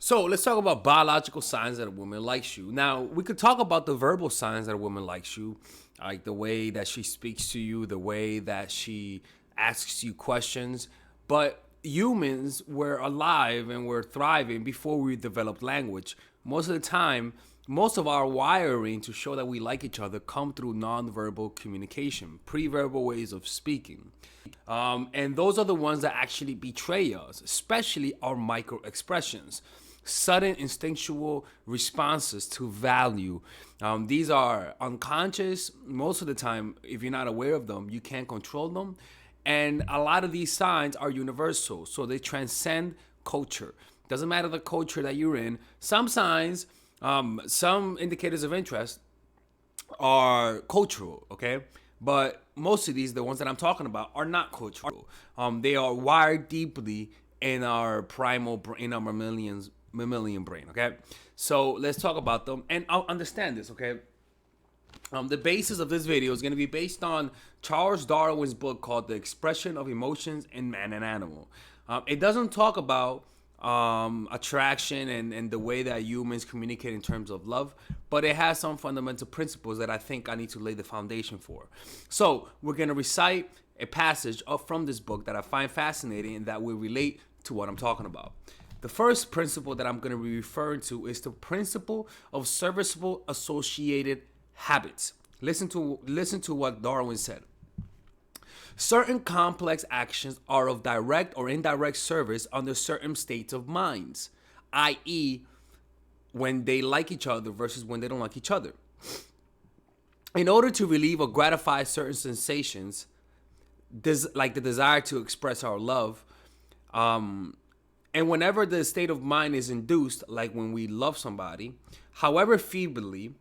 So let's talk about biological signs that a woman likes you. Now, we could talk about the verbal signs that a woman likes you, like the way that she speaks to you, the way that she asks you questions. But humans were alive and were thriving before we developed language. Most of the time, most of our wiring to show that we like each other come through nonverbal communication, pre-verbal ways of speaking. And those are the ones that actually betray us, especially our micro expressions. Sudden instinctual responses to value. These are unconscious. Most of the time, if you're not aware of them, you can't control them. And a lot of these signs are universal, so they transcend culture. Doesn't matter the culture that you're in. Some signs, some indicators of interest are cultural, okay? But most of these, the ones that I'm talking about, are not cultural. They are wired deeply in our in our mammalian brain, okay? So let's talk about them and I'll understand this, okay? The basis of this video is going to be based on Charles Darwin's book called The Expression of Emotions in Man and Animal. It doesn't talk about attraction and the way that humans communicate in terms of love, but it has some fundamental principles that I think I need to lay the foundation for. So we're going to recite a passage from this book that I find fascinating and that will relate to what I'm talking about. The first principle that I'm going to be referring to is the principle of serviceable associated habits. Listen to what Darwin said. Certain complex actions are of direct or indirect service under certain states of minds, i.e., when they like each other versus when they don't like each other. In order to relieve or gratify certain sensations, like the desire to express our love, and whenever the state of mind is induced, like when we love somebody, however feebly,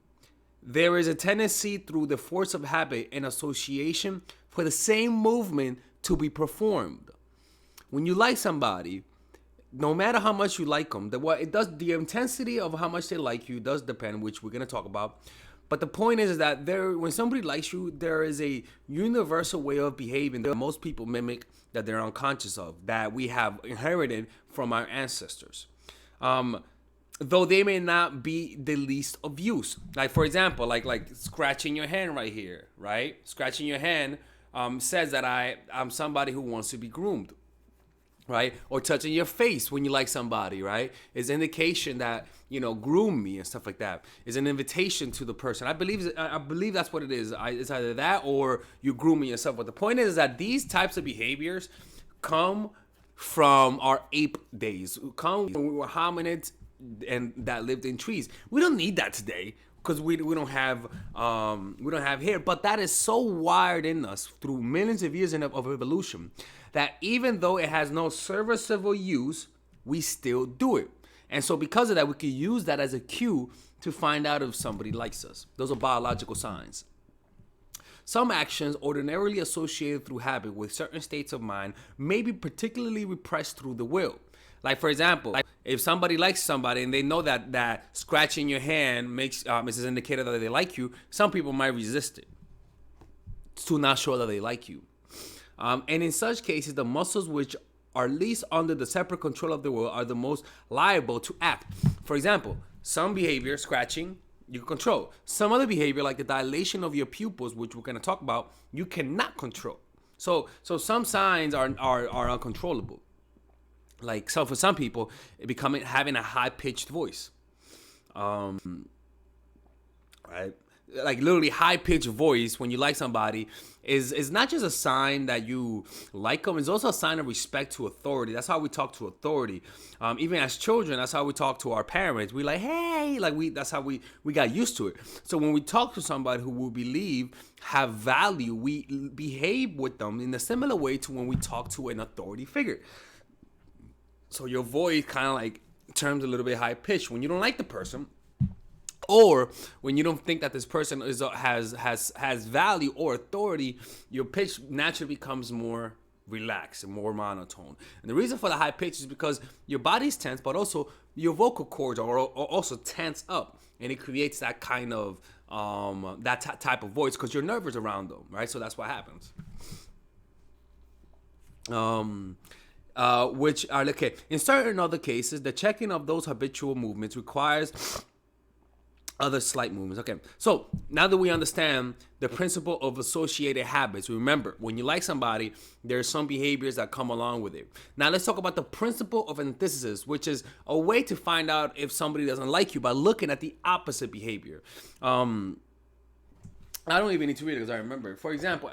there is a tendency through the force of habit and association for the same movement to be performed. When you like somebody, no matter how much you like them, the intensity of how much they like you does depend, which we're gonna talk about. But the point is that when somebody likes you, there is a universal way of behaving that most people mimic, that they're unconscious of, that we have inherited from our ancestors. Though they may not be the least of use. Like, for example, like scratching your hand right here, right? Scratching your hand says that I'm somebody who wants to be groomed, right? Or touching your face when you like somebody, right? Is indication that, groom me and stuff like that. Is an invitation to the person. I believe that's what it is. It's either that or you grooming yourself. But the point is that these types of behaviors come from our ape days. Come when we were hominids and that lived in trees. We don't need that today because we don't have hair. But that is so wired in us through millions of years of evolution that even though it has no serviceable use, we still do it. And so because of that, we can use that as a cue to find out if somebody likes us. Those are biological signs. Some actions ordinarily associated through habit with certain states of mind may be particularly repressed through the will. Like, for example, if somebody likes somebody and they know that scratching your hand is an indicator that they like you, some people might resist it to not show that they like you. And in such cases, the muscles which are least under the separate control of the will are the most liable to act. For example, some behavior, scratching, you can control. Some other behavior, like the dilation of your pupils, which we're going to talk about, you cannot control. So some signs are uncontrollable. Like, so for some people, having a high-pitched voice, right? Like literally high-pitched voice when you like somebody is not just a sign that you like them. It's also a sign of respect to authority. That's how we talk to authority. Even as children, that's how we talk to our parents. We like, hey, that's how we got used to it. So when we talk to somebody who we believe have value, we behave with them in a similar way to when we talk to an authority figure. So your voice kind of like turns a little bit high pitched when you don't like the person, or when you don't think that this person has value or authority. Your pitch naturally becomes more relaxed and more monotone. And the reason for the high pitch is because your body's tense, but also your vocal cords are also tense up, and it creates that kind of type of voice because you're nervous around them, right? So that's what happens. which are okay. In certain other cases, the checking of those habitual movements requires other slight movements. Okay, so now that we understand the principle of associated habits, remember, when you like somebody, there are some behaviors that come along with it. Now let's talk about the principle of antithesis, which is a way to find out if somebody doesn't like you by looking at the opposite behavior. I don't even need to read it because I remember. For example,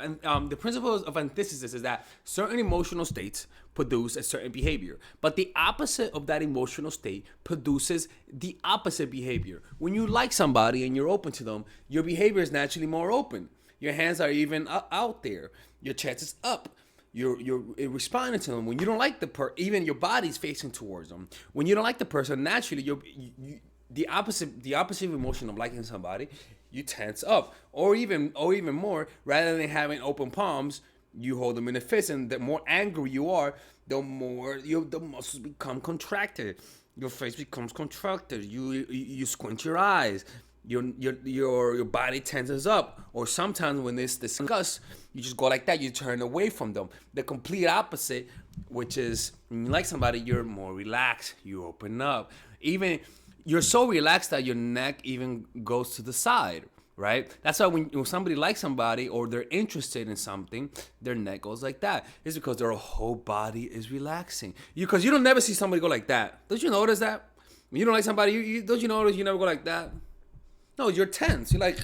the principle of antithesis is that certain emotional states produce a certain behavior, but the opposite of that emotional state produces the opposite behavior. When you like somebody and you're open to them, your behavior is naturally more open. Your hands are even out there. Your chest is up. You're responding to them. When you don't like even your body's facing towards them. When you don't like the person, naturally the opposite emotion of liking somebody, you tense up, or even more. Rather than having open palms, you hold them in a fist, and the more angry you are, the more the muscles become contracted. Your face becomes contracted. You squint your eyes. Your body tenses up, or sometimes when it's discussed, you just go like that. You turn away from them. The complete opposite, which is when you like somebody, you're more relaxed. You open up. Even you're so relaxed that your neck even goes to the side, right? That's why when somebody likes somebody or they're interested in something, their neck goes like that. It's because their whole body is relaxing. Because you don't never see somebody go like that. Don't you notice that? When you don't like somebody, don't you notice you never go like that? No, you're tense. You're like,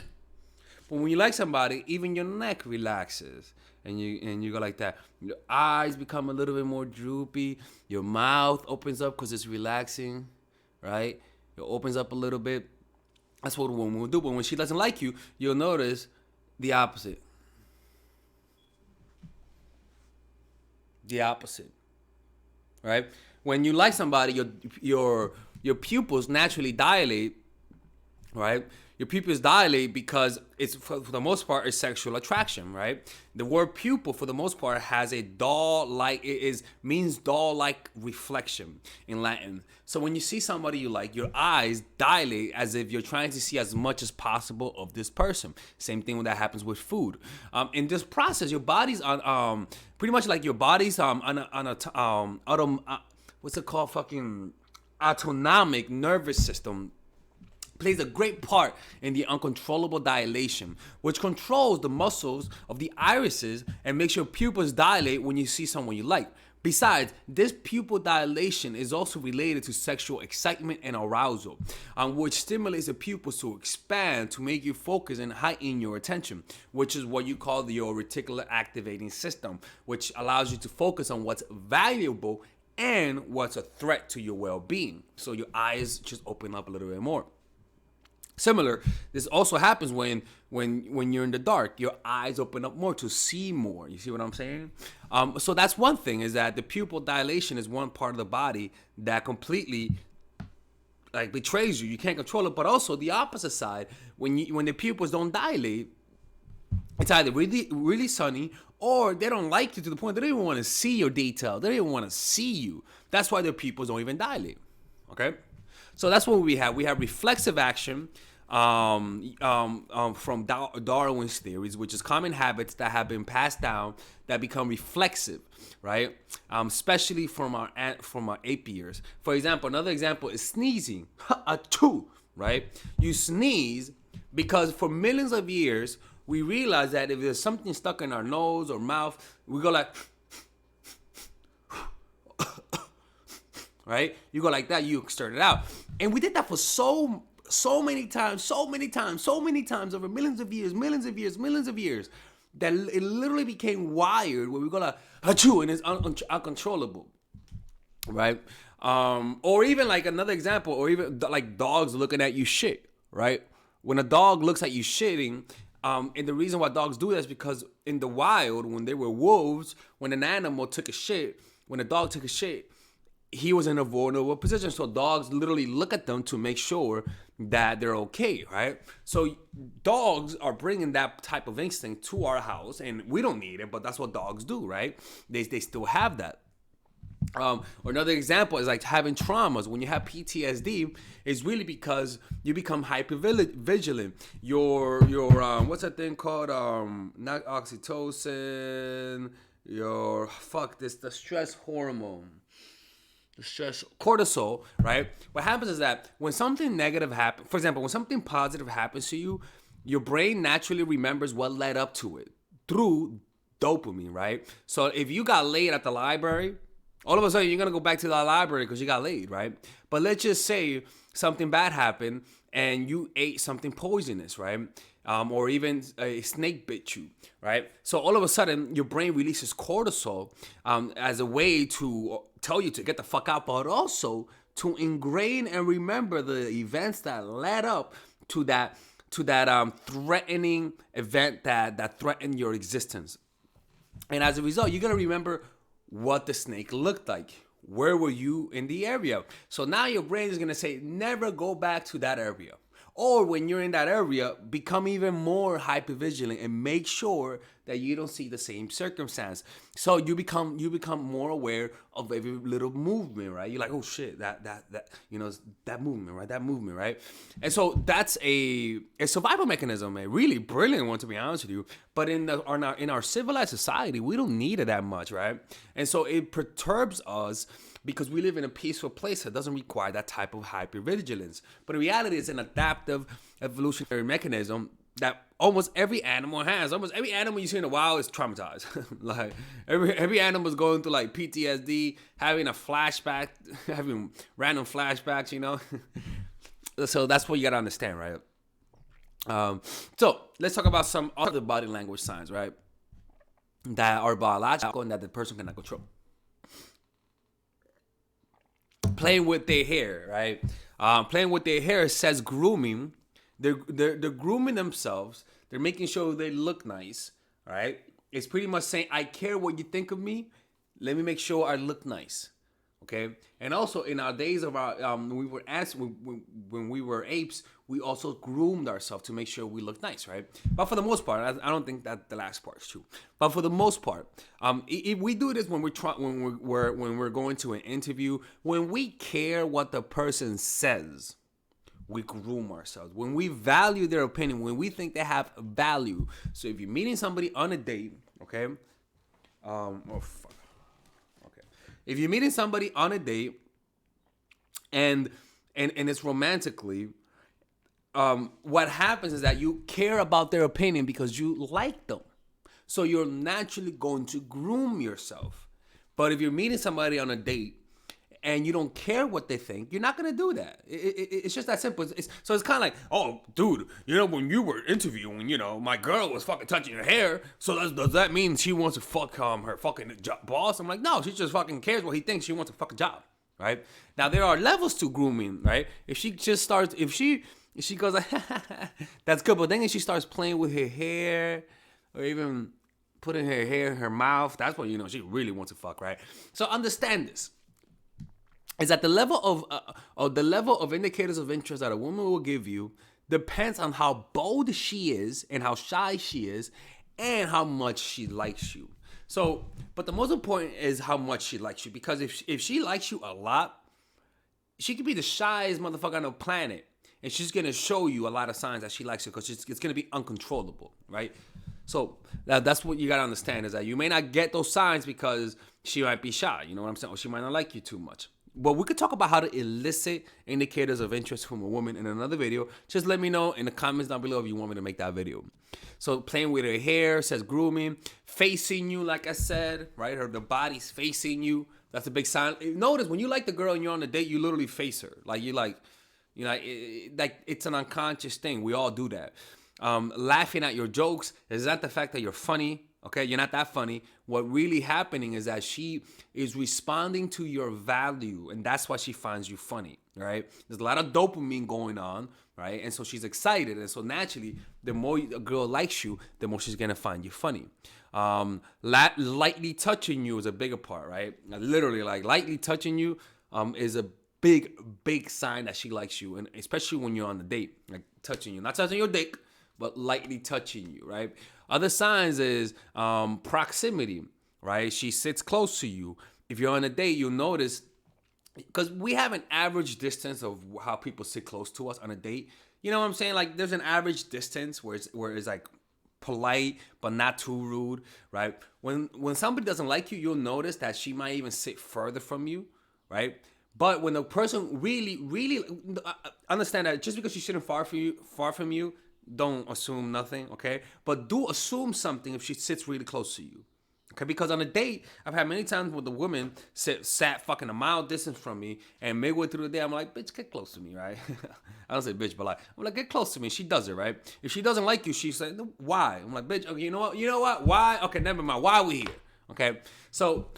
but when you like somebody, even your neck relaxes. And you go like that. Your eyes become a little bit more droopy. Your mouth opens up because it's relaxing, right? It opens up a little bit. That's what a woman will do. But when she doesn't like you, you'll notice the opposite. The opposite, right? When you like somebody, your pupils naturally dilate, right? Your pupils dilate because it's for the most part is sexual attraction, right? The word pupil for the most part has a doll-like, means doll-like reflection in Latin. So when you see somebody you like, your eyes dilate as if you're trying to see as much as possible of this person. Same thing when that happens with food. In this process, your body's on pretty much like your body's what's it called? Fucking autonomic nervous system plays a great part in the uncontrollable dilation, which controls the muscles of the irises and makes your pupils dilate when you see someone you like. Besides, this pupil dilation is also related to sexual excitement and arousal, which stimulates the pupils to expand to make you focus and heighten your attention, which is what you call your reticular activating system, which allows you to focus on what's valuable and what's a threat to your well-being. So your eyes just open up a little bit more. Similar, this also happens when you're in the dark. Your eyes open up more to see more. You see what I'm saying? So that's one thing, is that the pupil dilation is one part of the body that completely like betrays you. You can't control it. But also the opposite side, when the pupils don't dilate, it's either really, really sunny or they don't like you to the point they don't even want to see your detail. They don't even want to see you. That's why their pupils don't even dilate. Okay? So that's what we have. We have reflexive action from Darwin's theories, which is common habits that have been passed down that become reflexive, right? Especially from our ape years. For example, another example is sneezing. Achoo, right? You sneeze because for millions of years, we realize that if there's something stuck in our nose or mouth, we go like, right? You go like that, you extort it out. And we did that for so many times over millions of years, that it literally became wired where we go like, achoo, and it's uncontrollable, right? Or even like another example, or even like dogs looking at you shit, right? When a dog looks at you shitting, and the reason why dogs do that is because in the wild, when they were wolves, when an animal took a shit, when a dog took a shit, he was in a vulnerable position. So dogs literally look at them to make sure that they're okay, right? So dogs are bringing that type of instinct to our house, and we don't need it, but that's what dogs do, right? They still have that. Or another example is like having traumas. When you have PTSD, it's really because you become hyper vigilant. Your what's that thing called? Not oxytocin. the stress hormone, the stress cortisol, right? What happens is that when something negative happens, for example, when something positive happens to you, your brain naturally remembers what led up to it through dopamine, right? So if you got laid at the library, all of a sudden you're gonna go back to the library because you got laid, right? But let's just say something bad happened and you ate something poisonous, right? Or even a snake bit you, right? So all of a sudden your brain releases cortisol as a way to tell you to get the fuck out, but also to ingrain and remember the events that led up to that threatening event that threatened your existence. And as a result, you're gonna remember what the snake looked like. Where were you in the area? So now your brain is gonna say, never go back to that area. Or when you're in that area, become even more hypervigilant and make sure that you don't see the same circumstance. So you become more aware of every little movement, right? You're like, oh shit, that that movement, right? And so that's a survival mechanism, a really brilliant one, to be honest with you. But in our civilized society, we don't need it that much, right? And so it perturbs us because we live in a peaceful place that doesn't require that type of hypervigilance. But in reality, it's an adaptive evolutionary mechanism that almost every animal has. Almost every animal you see in the wild is traumatized. Like every animal is going through like PTSD, having a flashback, having random flashbacks, you know. So that's what you gotta understand, right? So let's talk about some other body language signs, right? That are biological and that the person cannot control. Playing with their hair, right? Playing with their hair says grooming. They're grooming themselves. They're making sure they look nice, right? It's pretty much saying, I care what you think of me. Let me make sure I look nice, okay? And also in our days of our when we were when we were apes, we also groomed ourselves to make sure we look nice, right? But for the most part, I don't think that the last part is true. But for the most part, if we do this when we're going to an interview, when we care what the person says, we groom ourselves. When we value their opinion, when we think they have value. So if you're meeting somebody on a date, okay? If you're meeting somebody on a date and it's romantically, what happens is that you care about their opinion because you like them. So you're naturally going to groom yourself. But if you're meeting somebody on a date and you don't care what they think, you're not going to do that. It's just that simple. So it's kind of like, oh, dude, when you were interviewing, my girl was fucking touching your hair. So does that mean she wants to fuck her fucking boss? I'm like, no, she just fucking cares what he thinks. She wants a fucking job, right? Now, there are levels to grooming, right? If she goes like, that's good. But then if she starts playing with her hair or even putting her hair in her mouth, that's when she really wants to fuck, right? So understand this. Is that the level of indicators of interest that a woman will give you depends on how bold she is and how shy she is and how much she likes you. So, but the most important is how much she likes you, because if she likes you a lot, she could be the shyest motherfucker on the planet and she's gonna show you a lot of signs that she likes you because it's gonna be uncontrollable, right? So that's what you gotta understand, is that you may not get those signs because she might be shy, you know what I'm saying? Or she might not like you too much. But we could talk about how to elicit indicators of interest from a woman in another video. Just let me know in the comments down below if you want me to make that video. So playing with her hair says grooming. Facing you, like I said, right? The body's facing you. That's a big sign. Notice when you like the girl and you're on a date, you literally face her. Like it's an unconscious thing. We all do that. Laughing at your jokes is not the fact that you're funny. Okay, you're not that funny. What really happening is that she is responding to your value, and that's why she finds you funny, right? There's a lot of dopamine going on, right? And so she's excited, and so naturally, the more a girl likes you, the more she's gonna find you funny. Lightly touching you is a bigger part, right? Literally, like lightly touching you is a big sign that she likes you, and especially when you're on the date, like touching you, not touching your dick, but lightly touching you, right? Other signs is proximity, right? She sits close to you. If you're on a date, you'll notice, because we have an average distance of how people sit close to us on a date. You know what I'm saying? Like there's an average distance where it's like polite but not too rude, right? When somebody doesn't like you, you'll notice that she might even sit further from you, right? But when the person really understand that just because she's sitting far from you, don't assume nothing, okay? But do assume something if she sits really close to you. Okay, because on a date, I've had many times where the woman sat fucking a mile distance from me, and midway through the day, I'm like, bitch, get close to me, right? I don't say bitch, but like, I'm like, get close to me. She does it, right? If she doesn't like you, she said, why? I'm like, bitch, okay, you know what? Why? Okay, never mind. Why are we here? Okay, so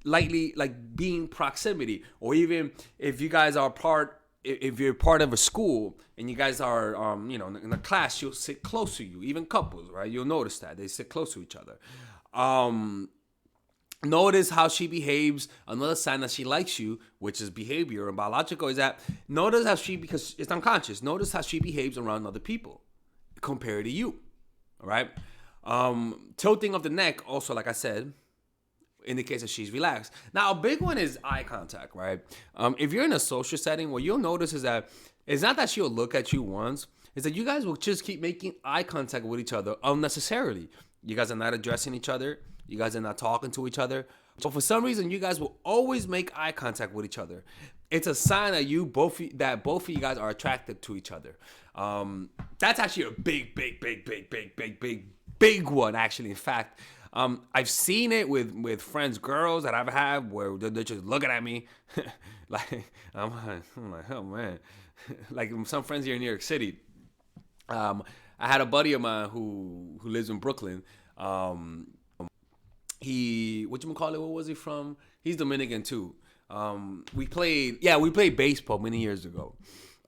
lightly, like being proximity, or even if you guys are if you're part of a school and you guys are, in a class, she'll sit close to you. Even couples, right? You'll notice that they sit close to each other. Notice how she behaves. Another sign that she likes you, which is behavior and biological, is that notice how because it's unconscious. Notice how she behaves around other people compared to you. All right. Tilting of the neck, also, like I said, indicates that she's relaxed. Now, a big one is eye contact, right? If you're in a social setting, what you'll notice is that it's not that she'll look at you once, it's that you guys will just keep making eye contact with each other unnecessarily. You guys are not addressing each other. You guys are not talking to each other. So for some reason, you guys will always make eye contact with each other. It's a sign that both of you guys are attracted to each other. That's actually a big one, actually. In fact, I've seen it with friends, girls that I've had where they're just looking at me. I'm like, oh man. Like some friends here in New York City. I had a buddy of mine who lives in Brooklyn. What was he from? He's Dominican too. We played baseball many years ago.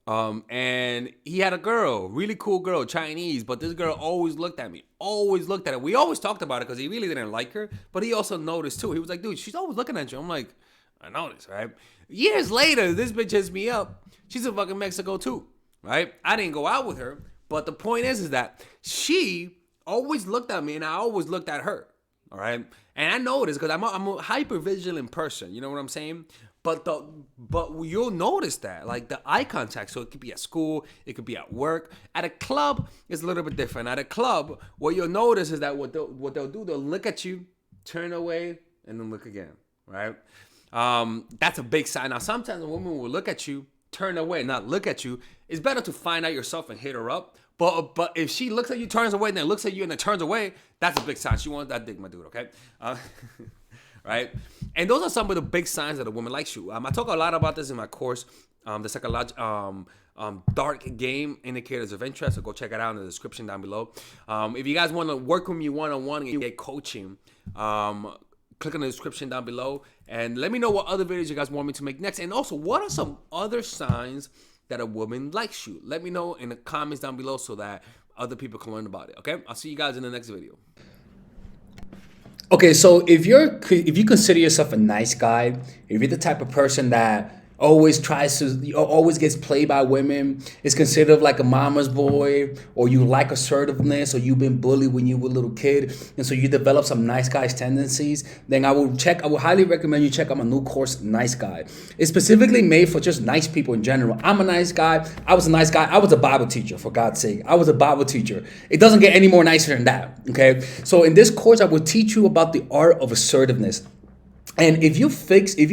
And he had a girl, really cool girl, Chinese, but this girl always looked at me, always looked at her. We always talked about it because he really didn't like her, but he also noticed too. He was like, dude, she's always looking at you. I'm like, I noticed, right? Years later, this bitch hits me up. She's in fucking Mexico too, right? I didn't go out with her, but the point is that she always looked at me and I always looked at her, all right? And I noticed because I'm a hyper vigilant person, you know what I'm saying? But you'll notice that, like the eye contact. So it could be at school, it could be at work. At a club, it's a little bit different. At a club, what you'll notice is that what they'll do, they'll look at you, turn away, and then look again, right? That's a big sign. Now, sometimes a woman will look at you, turn away, not look at you. It's better to find out yourself and hit her up. But if she looks at you, turns away, and then looks at you and then turns away, that's a big sign. She wants that dick, my dude, okay? Right? And those are some of the big signs that a woman likes you. I talk a lot about this in my course, the psychological dark game indicators of interest. So go check it out in the description down below. If you guys want to work with me one-on-one and get coaching, click on the description down below and let me know what other videos you guys want me to make next. And also, what are some other signs that a woman likes you? Let me know in the comments down below so that other people can learn about it. Okay? I'll see you guys in the next video. Okay, so if you consider yourself a nice guy, if you're the type of person that always gets played by women, is considered like a mama's boy, or you like assertiveness, or you've been bullied when you were a little kid, and so you develop some nice guy's tendencies, then I would highly recommend you check out my new course, Nice Guy. It's specifically made for just nice people in general. I'm a nice guy. I was a nice guy. I was a Bible teacher, for God's sake. I was a Bible teacher. It doesn't get any more nicer than that, okay? So in this course, I will teach you about the art of assertiveness. And if you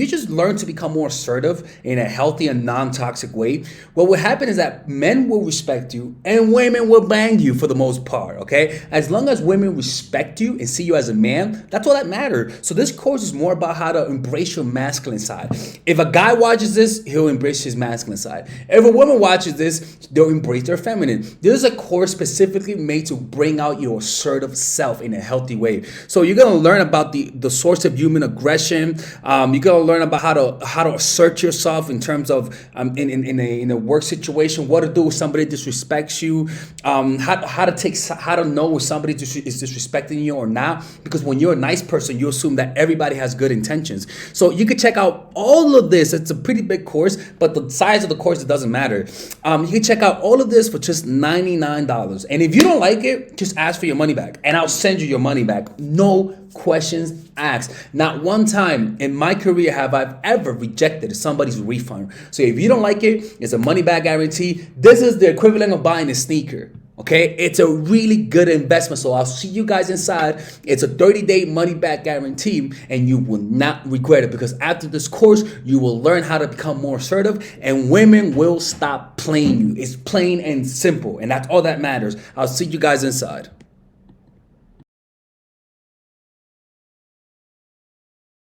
just learn to become more assertive in a healthy and non-toxic way, what will happen is that men will respect you and women will bang you for the most part, okay? As long as women respect you and see you as a man, that's all that matters. So this course is more about how to embrace your masculine side. If a guy watches this, he'll embrace his masculine side. If a woman watches this, they'll embrace their feminine. This is a course specifically made to bring out your assertive self in a healthy way. So you're going to learn about the source of human aggression. You're gonna learn about how to assert yourself in terms of in a work situation, what to do if somebody disrespects you, how to know if somebody is disrespecting you or not. Because when you're a nice person, you assume that everybody has good intentions. So you can check out all of this. It's a pretty big course, but the size of the course, it doesn't matter. You can check out all of this for just $99. And if you don't like it, just ask for your money back, and I'll send you your money back. No questions asked. Not one time in my career have I ever rejected somebody's refund. So if you don't like it, it's a money back guarantee. This is the equivalent of buying a sneaker. Okay, it's a really good investment. So I'll see you guys inside. It's a 30-day money back guarantee, and you will not regret it, because after this course, you will learn how to become more assertive, and women will stop playing you. It's plain and simple, and that's all that matters. I'll see you guys inside.